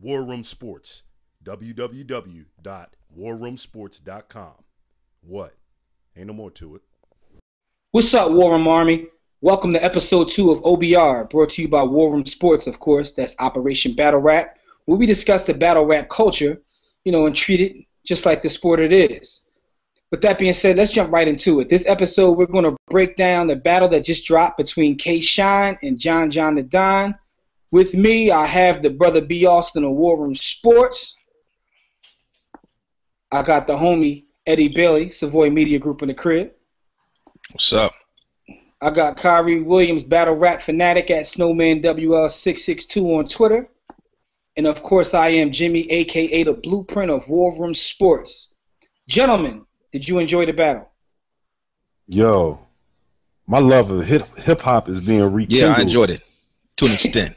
War Room Sports. www.warroomsports.com. What? Ain't no more to it. What's up, War Room Army? Welcome to episode 2 of OBR, brought to you by War Room Sports, of course. That's Operation Battle Rap, where we discuss the battle rap culture, and treat it just like the sport it is. With that being said, let's jump right into it. This episode, we're going to break down the battle that just dropped between K-Shine and John the Don. With me, I have the brother B. Austin of War Room Sports. I got the homie Eddie Bailey, Savoy Media Group in the crib. What's up? I got Kyrie Williams, Battle Rap Fanatic at Snowman WL662 on Twitter. And of course, I am Jimmy, a.k.a. the Blueprint of War Room Sports. Gentlemen, did you enjoy the battle? Yo, my love of hip-hop is being rekindled. Yeah, I enjoyed it to an extent.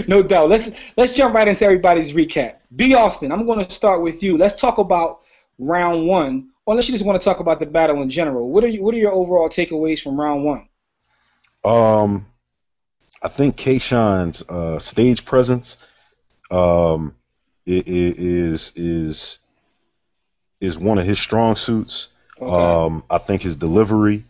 No doubt. Let's jump right into everybody's recap. B. Austin, I'm going to start with you. Let's talk about round one. Unless you just want to talk about the battle in general. What are your overall takeaways from round one? I think K-Shine's stage presence is one of his strong suits. Okay. I think his delivery.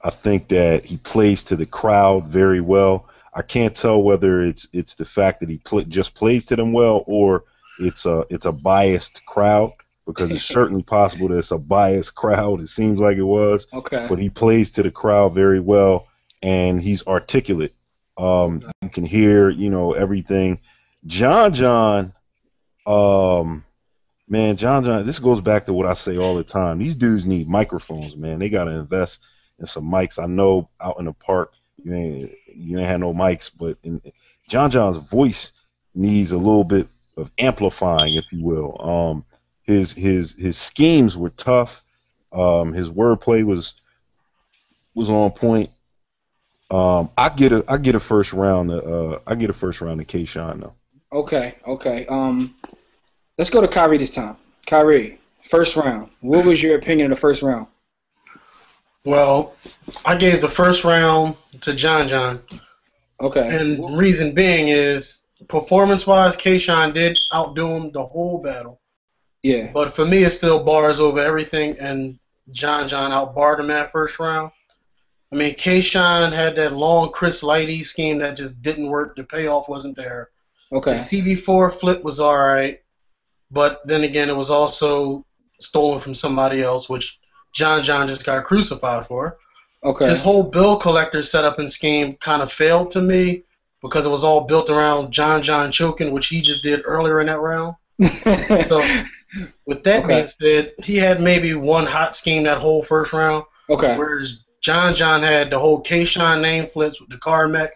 I think that he plays to the crowd very well. I can't tell whether it's the fact that he just plays to them well or it's a biased crowd, because it's certainly possible that it's a biased crowd. It seems like it was. Okay. But he plays to the crowd very well, and he's articulate. You can hear, everything. John, man, John, this goes back to what I say all the time. These dudes need microphones, man. They got to invest in some mics. I know out in the park, you ain't had no mics, but John's voice needs a little bit of amplifying, if you will. His schemes were tough. His wordplay was on point. I get a first round. I get a first round to K-Shine though. Okay. Let's go to Kyrie this time. Kyrie, first round. What was your opinion of the first round? Well, I gave the first round to John. Okay. And reason being is, performance-wise, K-Shine did outdo him the whole battle. Yeah. But for me, it's still bars over everything, and John outbarred him that first round. I mean, K-Shine had that long Chris Lighty scheme that just didn't work. The payoff wasn't there. Okay. The CB4 flip was all right, but then again, it was also stolen from somebody else, which John just got crucified for. Okay. His whole bill collector setup and scheme kind of failed to me because it was all built around John choking, which he just did earlier in that round. So, with that being said, he had maybe one hot scheme that whole first round. Okay. Whereas John had the whole K-Shine name flips with the Carmex,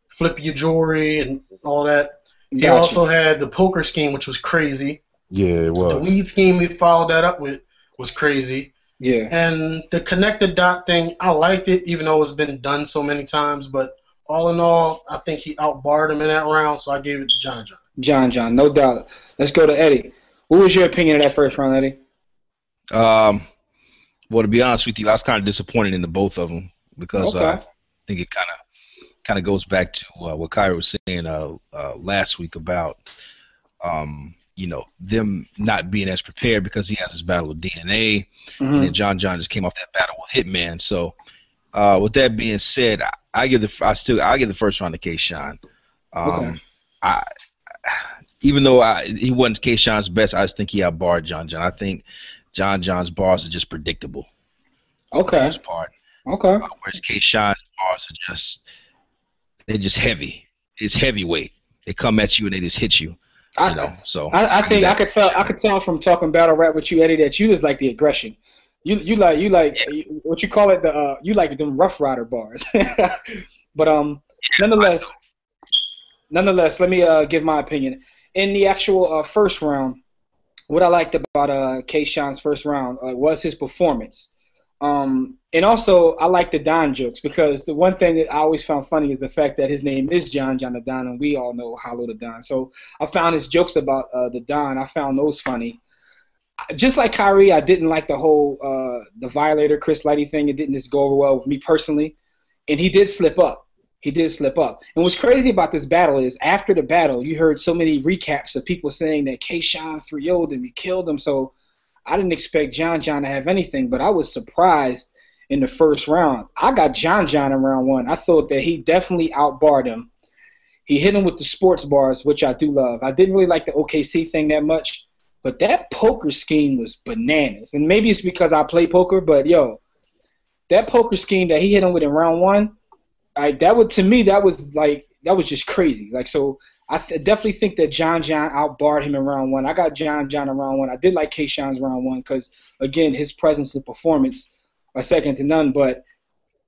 flip your jewelry and all that. He also had the poker scheme, which was crazy. Yeah, it was. The weed scheme he followed that up with was crazy. Yeah. And the connected dot thing, I liked it, even though it's been done so many times. But all in all, I think he outbarred him in that round, so I gave it to John. John, no doubt. Let's go to Eddie. What was your opinion of that first round, Eddie? Well, to be honest with you, I was kind of disappointed in the both of them because I think it kind of goes back to what Kyrie was saying last week about them not being as prepared because he has his battle with DNA, and then John just came off that battle with Hitman. So, with that being said, I give the first round to K-Shine. Even though he wasn't K-Shine's best, I just think he outbarred John. I think John's bars are just predictable. Okay. Part. Okay. Whereas K-Shine's bars are they're just heavy. It's heavyweight. They come at you and they just hit you. So I think I could tell from talking battle rap with you, Eddie, that you just like the aggression. You like what you call it, you like them Rough Rider bars. But nonetheless, let me give my opinion. In the actual first round, what I liked about K-Shine's first round was his performance. And also, I like the Don jokes, because the one thing that I always found funny is the fact that his name is John the Don, and we all know Hollow the Don. So I found his jokes about the Don, I found those funny. Just like Kyrie, I didn't like the whole the Violator Chris Lighty thing. It didn't just go over well with me personally. And he did slip up. he did slip up. And what's crazy about this battle is after the battle, you heard so many recaps of people saying that Kayshawn 3-0'd him, he killed him. So I didn't expect John to have anything, but I was surprised in the first round. I got John in round 1. I thought that he definitely outbarred him. He hit him with the sports bars, which I do love. I didn't really like the OKC thing that much, but that poker scheme was bananas. And maybe it's because I play poker, but yo, that poker scheme that he hit him with in round 1, that was just crazy. Like, so I definitely think that John outbarred him in round 1. I got John in round 1. I did like Kayshawn's round 1 because, again, his presence and performance are second to none. But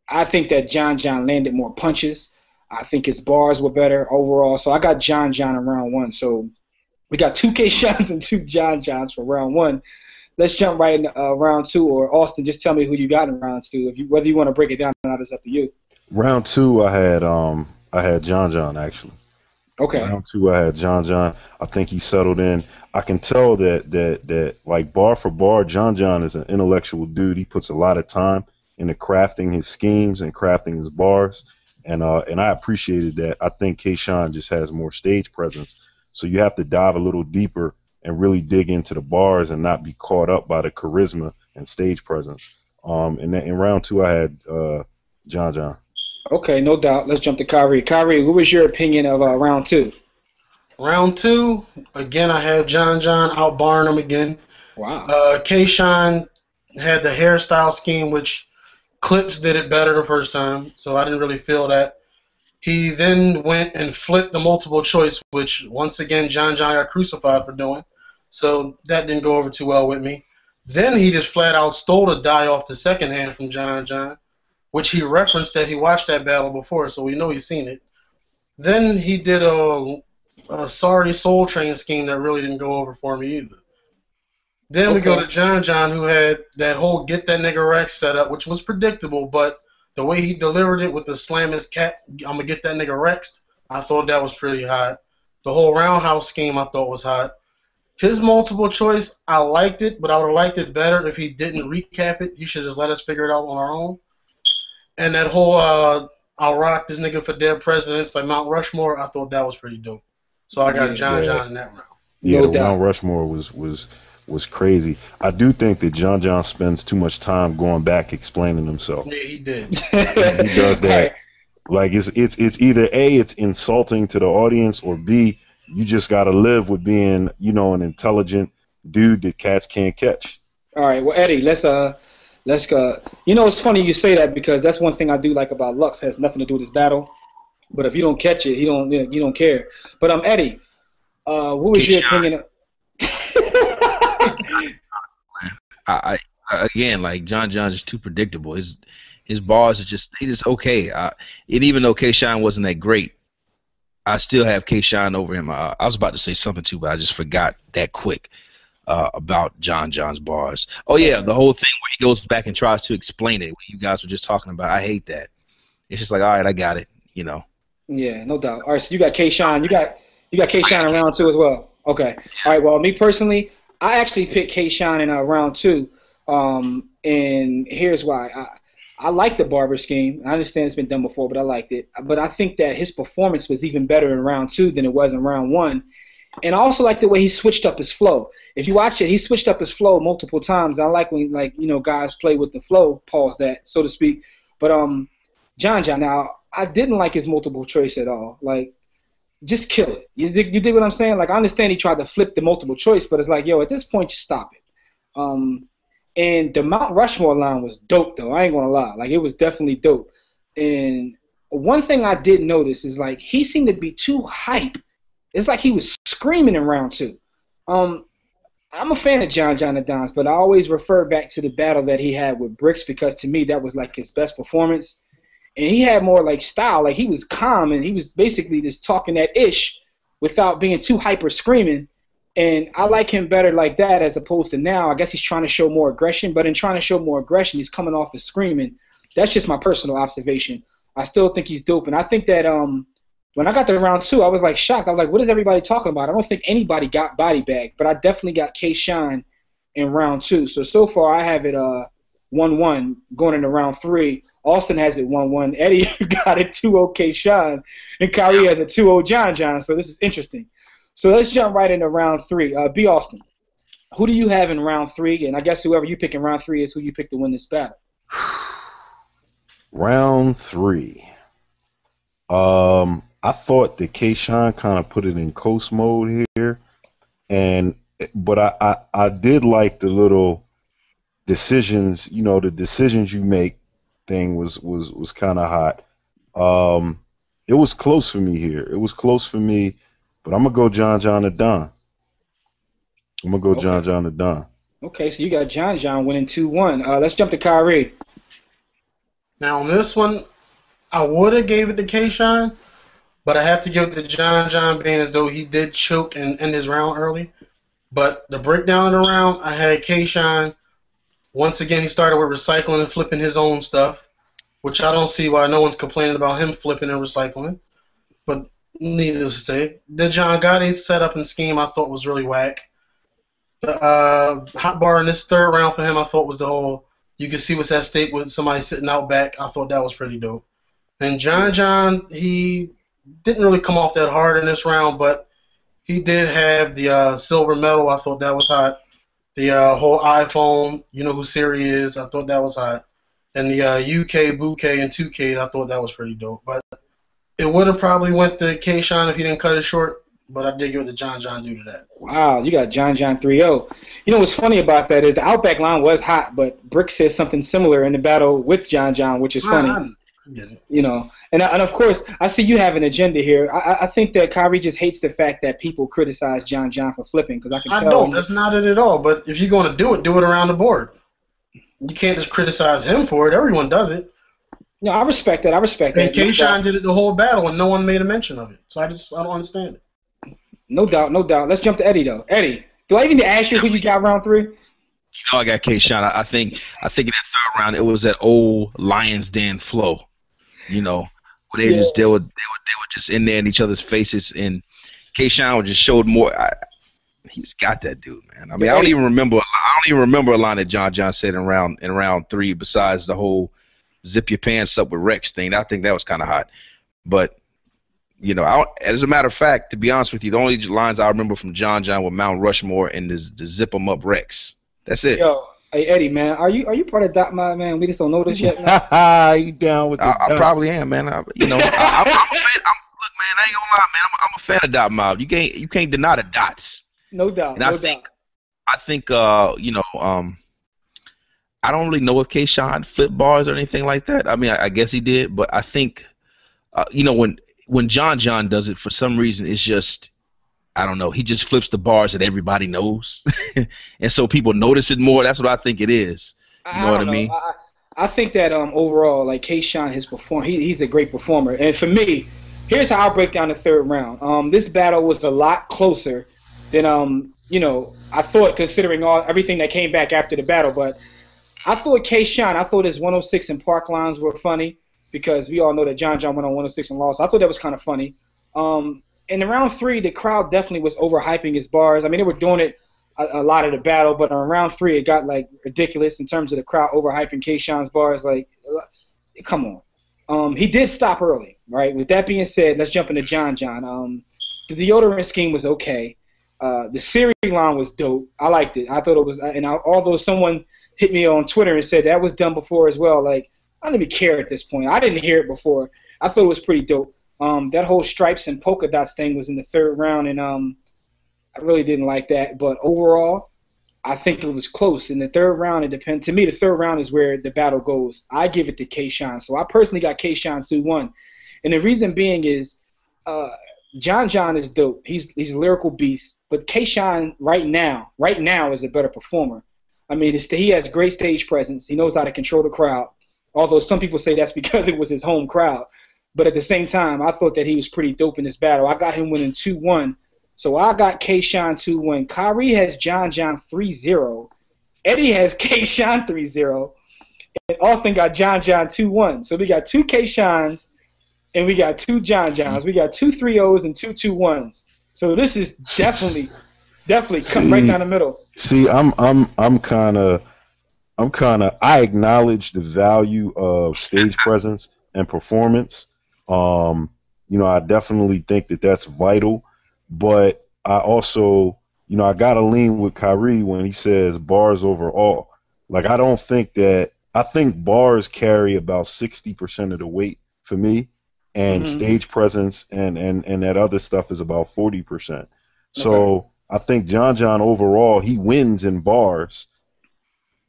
I think that John landed more punches. I think his bars were better overall. So I got John in round 1. So we got 2 Kayshawns and 2 Johns for round 1. Let's jump right into round 2. Or Austin, just tell me who you got in round 2. Whether you want to break it down or not is up to you. Round 2, I had John actually. Okay. Round 2, I had John. I think he settled in. I can tell that like bar for bar, John is an intellectual dude. He puts a lot of time into crafting his schemes and crafting his bars, and I appreciated that. I think Kayshawn just has more stage presence, so you have to dive a little deeper and really dig into the bars and not be caught up by the charisma and stage presence. And then in round 2, I had John. Okay, no doubt. Let's jump to Kyrie. Kyrie, what was your opinion of round 2? Round 2, again, I had John outbarring him again. Wow. Kayshawn had the hairstyle scheme, which Clips did it better the first time, so I didn't really feel that. He then went and flipped the multiple choice, which, once again, John got crucified for doing. So that didn't go over too well with me. Then he just flat out stole the die off the second hand from John, which he referenced that he watched that battle before, so we know he's seen it. Then he did a sorry Soul Train scheme that really didn't go over for me either. Then we go to John, who had that whole get that nigga Rex setup, which was predictable, but the way he delivered it with the slam his cat, I'm going to get that nigga Rex, I thought that was pretty hot. The whole roundhouse scheme I thought was hot. His multiple choice, I liked it, but I would have liked it better if he didn't recap it. He should just let us figure it out on our own. And that whole I'll rock this nigga for dead presidents like Mount Rushmore, I thought that was pretty dope. So I got John in that round. Yeah, no Mount Rushmore was crazy. I do think that John spends too much time going back explaining himself. Yeah, he did. He does that. Like it's either A, it's insulting to the audience, or B, you just gotta live with being, an intelligent dude that cats can't catch. All right, well, Eddie, let's go. It's funny you say that because that's one thing I do like about Lux. It has nothing to do with this battle. But if you don't catch it, you don't care. But Eddie, what was your opinion of I again, like John's just too predictable. His bars are just okay. And even though Kayshawn wasn't that great, I still have Kayshawn over him. I was about to say something too, but I just forgot that quick about John's bars. Oh yeah, the whole thing where he goes back and tries to explain it. What you guys were just talking about. I hate that. It's just like, all right, I got it. Yeah, no doubt. All right, so you got Kayshawn. You got Kayshawn in round 2 as well. Okay. All right. Well, me personally, I actually picked Kayshawn in round 2, and here's why. I like the barber scheme. I understand it's been done before, but I liked it. But I think that his performance was even better in round 2 than it was in round 1. And I also like the way he switched up his flow. If you watch it, he switched up his flow multiple times. I like when guys play with the flow, pause that, so to speak. But John, now I didn't like his multiple choice at all. Like, just kill it. You dig what I'm saying? Like, I understand he tried to flip the multiple choice, but it's like, yo, at this point, just stop it. And the Mount Rushmore line was dope, though. I ain't gonna lie. Like, it was definitely dope. And one thing I did notice is, like, he seemed to be too hype. It's like he was screaming in round 2. I'm a fan of John Adams, but I always refer back to the battle that he had with Bricks because, to me, that was, like, his best performance. And he had more, like, style. Like, he was calm, and he was basically just talking that ish without being too hyper screaming. And I like him better like that as opposed to now. I guess he's trying to show more aggression, but in trying to show more aggression, he's coming off as screaming. That's just my personal observation. I still think he's dope. And I think that when I got to round 2, I was, like, shocked. I was like, what is everybody talking about? I don't think anybody got body bag, but I definitely got Kayshawn in round 2. So far I have it 1-1 1-1 going into round 3. Austin has it 1-1. Eddie got it 2-0 K-Shine, and Kyrie has a 2-0 John. So this is interesting. So let's jump right into round 3. B. Austin, who do you have in round 3? And I guess whoever you pick in round 3 is who you pick to win this battle. Round 3. I thought that K-Shine kind of put it in coast mode here, but I did like the little decisions. The decisions you make thing was kind of hot. It was close for me here. It was close for me, but I'm gonna go John to Don. I'm gonna go Okay. John to Don. Okay, so you got John winning 2-1. Let's jump to Kyrie. Now on this one, I would have gave it to K-Shine, but I have to give it to John being as though he did choke and end his round early. But the breakdown of the round, I had K-Shine. Once again, he started with recycling and flipping his own stuff, which I don't see why no one's complaining about him flipping and recycling. But needless to say, the John Gotti setup and scheme I thought was really whack. The hot bar in this third round for him I thought was the whole, you can see what's at stake with somebody sitting out back. I thought that was pretty dope. And John, he didn't really come off that hard in this round, but he did have the silver medal. I thought that was hot. The whole iPhone, you know who Siri is, I thought that was hot. And the UK bouquet and 2K, I thought that was pretty dope. But it would have probably went to K-Shine if he didn't cut it short, but I did give it to John due to that. Wow, you got John 3-0. You know what's funny about that is the Outback line was hot, but Brick said something similar in the battle with John, which is funny. I get it. And of course, I see you have an agenda here. I think that Kyrie just hates the fact that people criticize John for flipping, because I can tell. Don't. That's not it at all. But if you're going to do it around the board. You can't just criticize him for it. Everyone does it. No, I respect that. And K-Shine did it the whole battle, and no one made a mention of it. So I don't understand it. No doubt. Let's jump to Eddie, though. Eddie, do I even need to ask you who you got round 3? I got K-Shine. I think in that third round it was that old Lions Den flow. Where they were just in there in each other's faces, and K-Shine just showed more. He's got that dude, man. I mean, I don't even remember a line that John said in round 3 besides the whole zip your pants up with Rex thing. I think that was kind of hot. But as a matter of fact, to be honest with you, the only lines I remember from John were Mount Rushmore and the zip 'em up Rex. That's it. Yo, hey Eddie, man, are you part of Dot Mob, man? We just don't know this yet. Man. You down with the I probably am, man. I'm a fan. Look, man, I ain't gonna lie, man. I'm a fan of Dot Mob. You can't deny the dots. No doubt. And I think I don't really know if K-Shine flipped bars or anything like that. I mean, I guess he did, but I think when John does it, for some reason, it's just, I don't know, he just flips the bars that everybody knows. And so people notice it more. That's what I think it is. You know what I mean? I think that overall, like K-Shine, he's a great performer. And for me, here's how I'll break down the third round. This battle was a lot closer than I thought, considering everything that came back after the battle. But I thought K-Shine, his 106 and Park lines were funny, because we all know that John went on 106 and lost. I thought that was kind of funny. In round 3, the crowd definitely was overhyping his bars. I mean, they were doing it a lot of the battle, but in round 3, it got like ridiculous in terms of the crowd overhyping K-Shine's bars. Like, come on. He did stop early, right? With that being said, let's jump into John. The deodorant scheme was okay. The Siri line was dope. I liked it. I thought it was, although someone hit me on Twitter and said that was done before as well, like, I don't even care at this point. I didn't hear it before. I thought it was pretty dope. That whole stripes and polka dots thing was in the third round, and I really didn't like that. But overall, I think it was close. In the third round, it depends. To me, the third round is where the battle goes. I give it to K-Shine. So I personally got K-Shine 2-1. And the reason being is John is dope. He's a lyrical beast. But K-Shine right now is a better performer. I mean, he has great stage presence. He knows how to control the crowd. Although some people say that's because it was his home crowd. But at the same time, I thought that he was pretty dope in this battle. I got him winning 2-1. So I got K-Shine 2-1. Kyrie has John 3-0. Eddie has K-Shine 3-0. And Austin got John 2-1. So we got 2 K-Shines and we got 2 Johns. We got 2 3-0s and 2 2-1s. So this is definitely cut right down the middle. See, I'm kind of I acknowledge the value of stage presence and performance. I definitely think that that's vital, but I also, I gotta lean with Kyrie when he says bars overall. Like, I think bars carry about 60% of the weight for me, and stage presence and that other stuff is about 40%. So I think John overall, he wins in bars.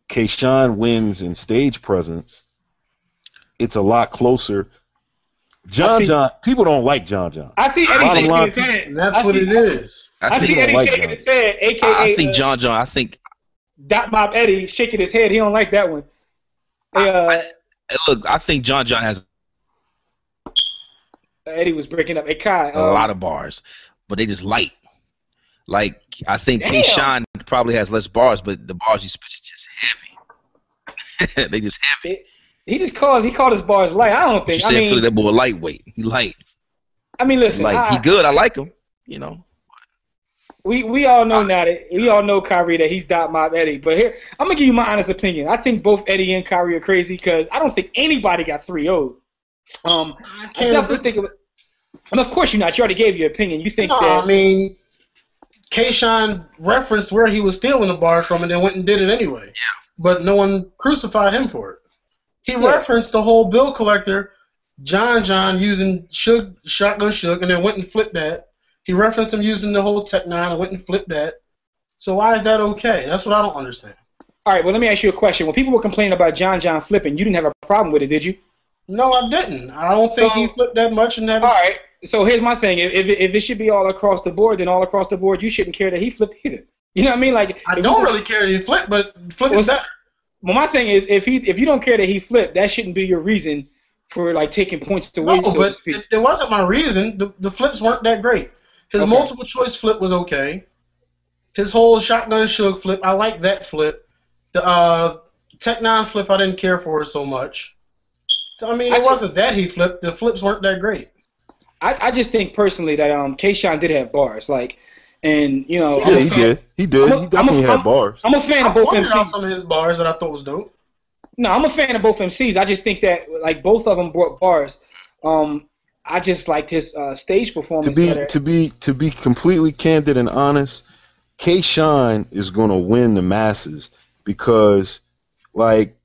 Kayshawn wins in stage presence. It's a lot closer. John, people don't like John. I see Eddie shaking his head. And that's what it is. I see Eddie shaking his head, a.k.a. I think I think Dot Bob Eddie shaking his head. He don't like that one. Look, I think John has Eddie was breaking up. Hey, Kai, a lot of bars, but they just light. Like, I think Kayshawn probably has less bars, but the bars he spits are just heavy. They just heavy. He called his bars light. I don't think. That boy lightweight. He light. I mean, listen. He good. I like him. We all know now that we all know Kyrie that he's Dot Mob Eddie. But here, I'm gonna give you my honest opinion. I think both Eddie and Kyrie are crazy because I don't think anybody got 3-0'd. I definitely think it. And of course you're not. You already gave your opinion. You think that? I mean, Kayshawn referenced where he was stealing the bars from, and then went and did it anyway. Yeah. But no one crucified him for it. He referenced the whole bill collector, John using shotgun Suge, and then went and flipped that. He referenced him using the whole Tech 9 and went and flipped that. So why is that okay? That's what I don't understand. All right, well, let me ask you a question. When people were complaining about John flipping, you didn't have a problem with it, did you? No, I didn't. I don't think he flipped that much. All right, so here's my thing. If it should be all across the board, then all across the board, you shouldn't care that he flipped either. You know what I mean? Like, I don't really care that he flipped, but flipping better. Well, my thing is, if you don't care that he flipped, that shouldn't be your reason for like taking points away. No, but it wasn't my reason. The flips weren't that great. His multiple choice flip was okay. His whole shotgun Suge flip, I like that flip. The Tech 9 flip, I didn't care for it so much. So, I mean, it wasn't that he flipped. The flips weren't that great. I just think personally that Kayshawn did have bars, like, and he did. He definitely had bars. I'm a fan of both MCs. Some of his bars that I thought was dope. No, I'm a fan of both MCs. I just think that like both of them brought bars. I just liked his stage performance better. To be completely candid and honest, Kayshawn is going to win the masses because, like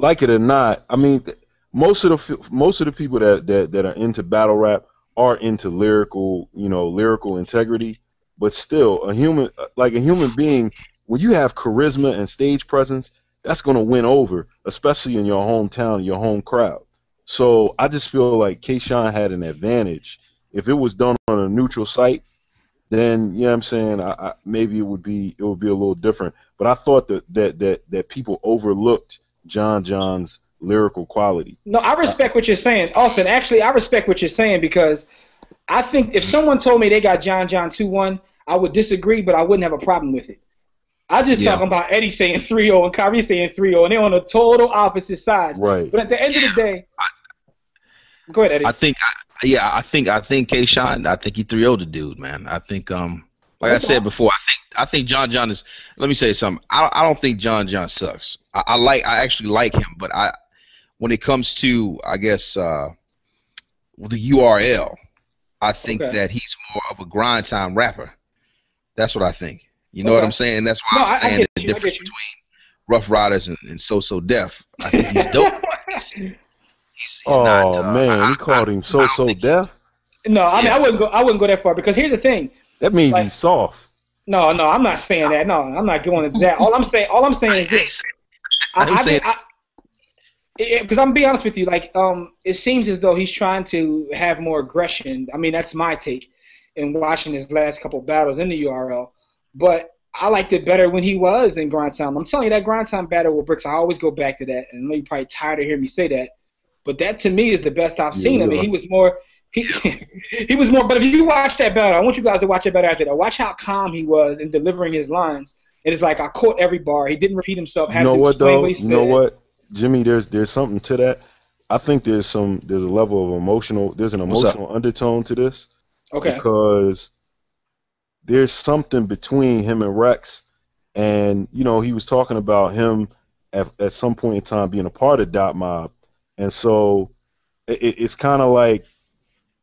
it or not, I mean, most of the people that are into battle rap are into lyrical integrity. But still, a human being, when you have charisma and stage presence, that's going to win over, especially in your hometown, your home crowd. So I just feel like Kayshawn had an advantage. If it was done on a neutral site, then you know what I'm saying, maybe it would be a little different. But I thought that people overlooked John's lyrical quality. No, I respect what you're saying, Austin. Actually, I respect what you're saying because I think if someone told me they got John 2-1, I would disagree, but I wouldn't have a problem with it. I just talking about Eddie saying 3-0 and Kyrie saying 3-0, and they're on the total opposite sides. Right. But at the end of the day, go ahead, Eddie. I think Kayshawn, I think he 3-0'd the dude, man. I think, like I said before, I think John is. Let me say something. I don't think John sucks. I actually like him, but when it comes to, I guess, the URL, I think that he's more of a grind time rapper. That's what I think. You know what I'm saying? That's why I'm saying the difference between Rough Riders and So Def. I think he's dope. he's not, man, he called him So Def. No, I mean I wouldn't go that far because here's the thing. That means he's soft. No, I'm not saying that. No, I'm not going into that. All I'm saying is this. Because I'm gonna be honest with you, like it seems as though he's trying to have more aggression. I mean, that's my take in watching his last couple battles in the URL. But I liked it better when he was in Grind Time. I'm telling you, that Grind Time battle with Bricks, I always go back to that. And I know you're probably tired of hearing me say that. But that, to me, is the best I've seen. I mean, he was more – he was more – but if you watch that battle, I want you guys to watch that battle after that. Watch how calm he was in delivering his lines. It is like I caught every bar. He didn't repeat himself. You know what, though? You know what, Jimmy, there's something to that. I think there's a level of emotional – there's an emotional undertone to this. Okay. Because – there's something between him and Rex, and he was talking about him at some point in time being a part of Dot Mob, and so it's kind of like,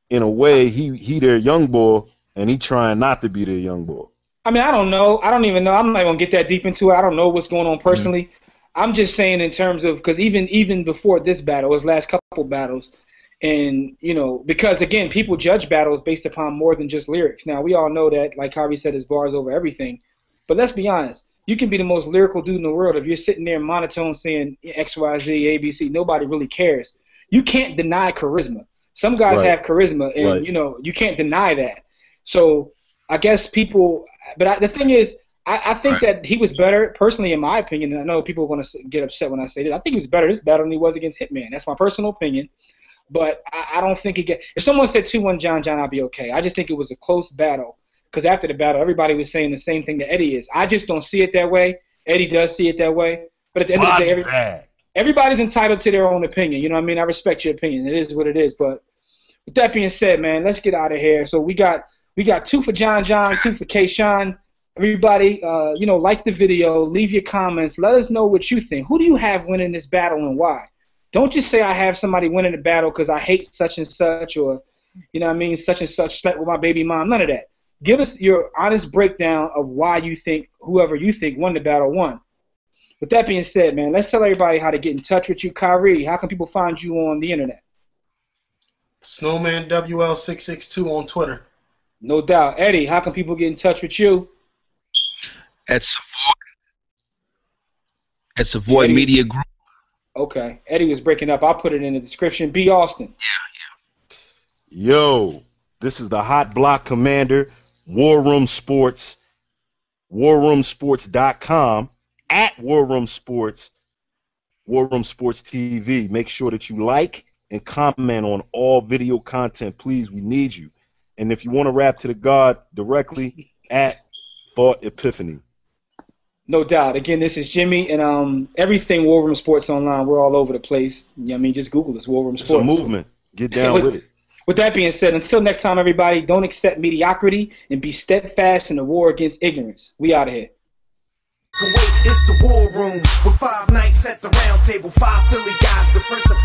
in a way, he their young boy, and he trying not to be their young boy. I mean, I don't know. I don't even know. I'm not gonna get that deep into it. I don't know what's going on personally. I'm just saying in terms of, because even before this battle, his last couple battles, and because again, people judge battles based upon more than just lyrics. Now we all know that, like Harvey said, his bars over everything. But let's be honest. You can be the most lyrical dude in the world. If you're sitting there monotone saying X, Y, Z, A, B, C, nobody really cares. You can't deny charisma. Some guys have charisma, and you can't deny that. So I guess people, but the thing is, I think that he was better, personally, in my opinion, and I know people are going to get upset when I say this. I think he was better this battle than he was against Hitman. That's my personal opinion. But I don't think it if someone said 2-1 John, I'd be okay. I just think it was a close battle. Because after the battle, everybody was saying the same thing that Eddie is. I just don't see it that way. Eddie does see it that way. But at the end of the day, everybody's entitled to their own opinion. You know what I mean? I respect your opinion. It is what it is. But with that being said, man, let's get out of here. So we got 2 for John, 2 for K-Shine. Everybody, like the video. Leave your comments. Let us know what you think. Who do you have winning this battle and why? Don't just say I have somebody winning the battle because I hate such and such, or, such and such slept with my baby mom. None of that. Give us your honest breakdown of why you think whoever you think won the battle won. With that being said, man, let's tell everybody how to get in touch with you. Kyrie, how can people find you on the internet? Snowman WL662 on Twitter. No doubt. Eddie, how can people get in touch with you? At Savoy Media Group. Okay. Eddie was breaking up. I'll put it in the description. B. Austin. Yeah. Yo, this is the Hot Block Commander. War Room Sports, warroomsports.com, at War Room Sports, War Room Sports TV. Make sure that you like and comment on all video content, please. We need you. And if you want to rap to the God directly, at Thought Epiphany. No doubt. Again, this is Jimmy, and everything War Room Sports online. We're all over the place. Just Google us, War Room Sports. It's a movement. Get down with it. With that being said, until next time, everybody, don't accept mediocrity and be steadfast in the war against ignorance. We out of here. Wait, it's the War Room with 5 nights at the round table. 5 Philly guys, the first of